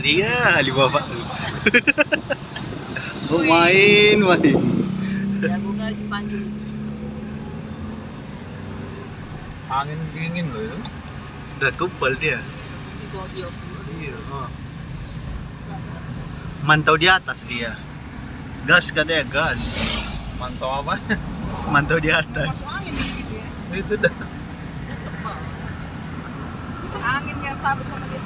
Iya, Alibaba. Main. Jago kali si Panji. Angin dingin loh itu. Udah kebal dia. Itu dia. Iya. Mantau di atas dia. Gas katanya gas. Mantau apa? Mantau di atas. Angin gitu ya. Itu dah. Angin yang takut sama dia.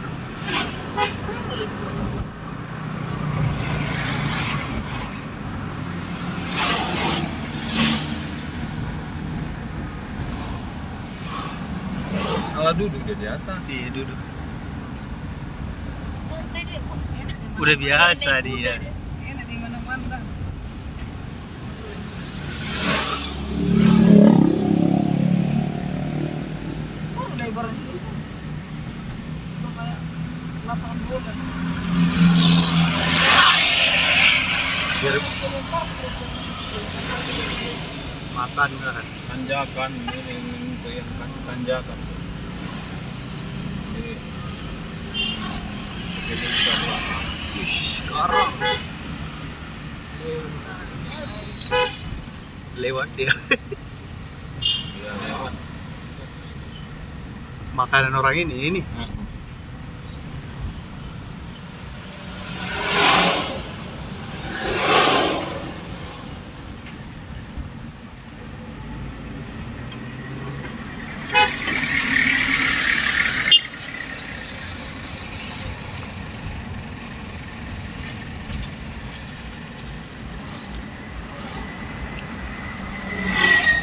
Salah duduk dia di atas. Iya duduk. Santai dia. Udah biasa dia. Enak di mana-mana. Oh, udah ibarat itu. Udah kayak lapangan bola. Biar makan kan. Tanjakan ini untuk yang kasih tanjakan. Jadi bisa belakang. Sekarang lewat dia. Dia lewat. Makanan orang ini.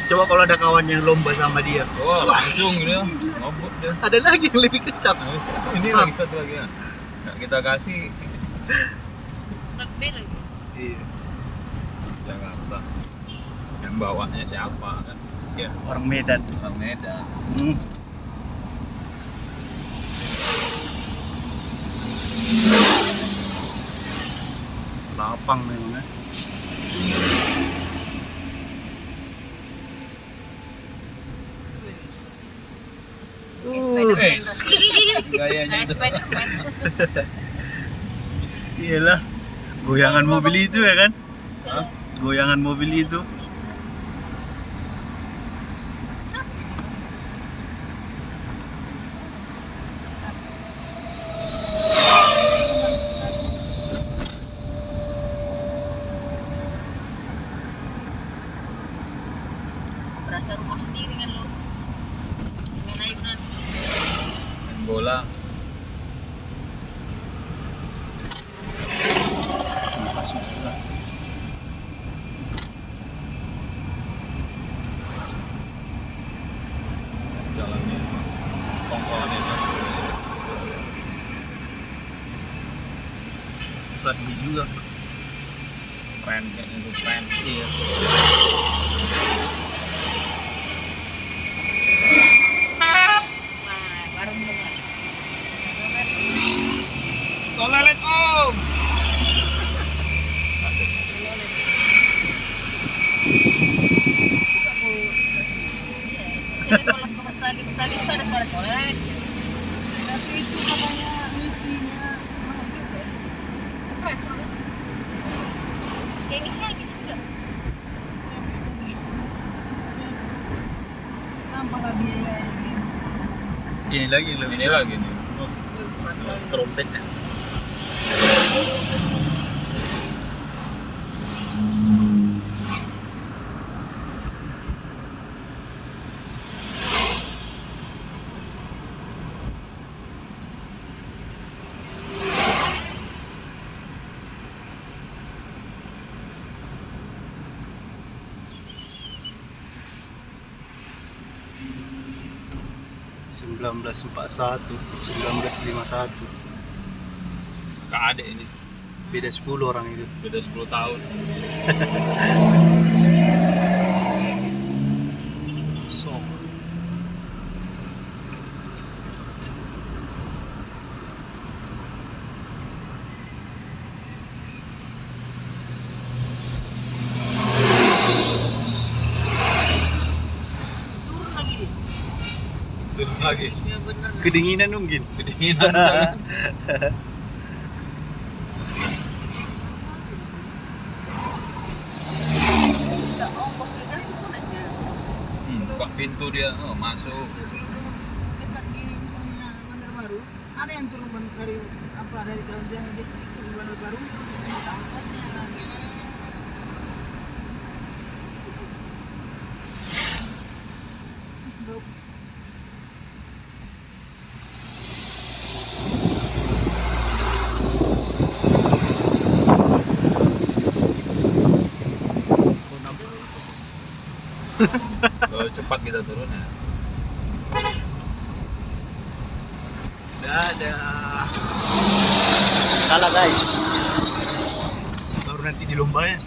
Coba kalau ada kawan yang lomba sama dia. Oh, langsung gitu. Ngobot dia. Ada lagi yang lebih kencang. Ini lagi satu lagi ya. Nggak kita kasih Tapi lagi. Iya. Jakarta. Yang bawanya siapa kan? Ya, orang Medan. Orang Medan. Hmm. Lapang memang ya. Gayanya itu. Spiderman. Iyalah. Goyangan mobil itu ya kan? Hah? Goyangan mobil itu. Berasa rumah sendiri kan lo. Main air kan. Main bola. Jalannya tongkolannya Plat B juga. keren kayaknya itu keren. Iya. Nah, baru mendengar. Toilet om. Jadi kalau lagi itu ada suara kolek. Tapi itu katanya misinya mahal juga ya. Kayak ini sih gitu udah. Nambahlah biayanya gitu. Ini lagi lebih Ini lagi nih. trompetnya. Sembilan belas 1951. Kak adek ini Beda 10 orang itu. beda 10 tahun. So. Turun lagi dia. Turun lagi. Ya bener. Kedinginan mungkin. Kedinginan kan. pintu dia masuk. Dekat di misalnya Bandar Baru, ada yang turun dari apa dari Kawasan dia turun Bandar Baru, kampusnya gitu. Kalau cepat kita turun ya. Dadah. Kalah guys. Baru nanti di lomba ya.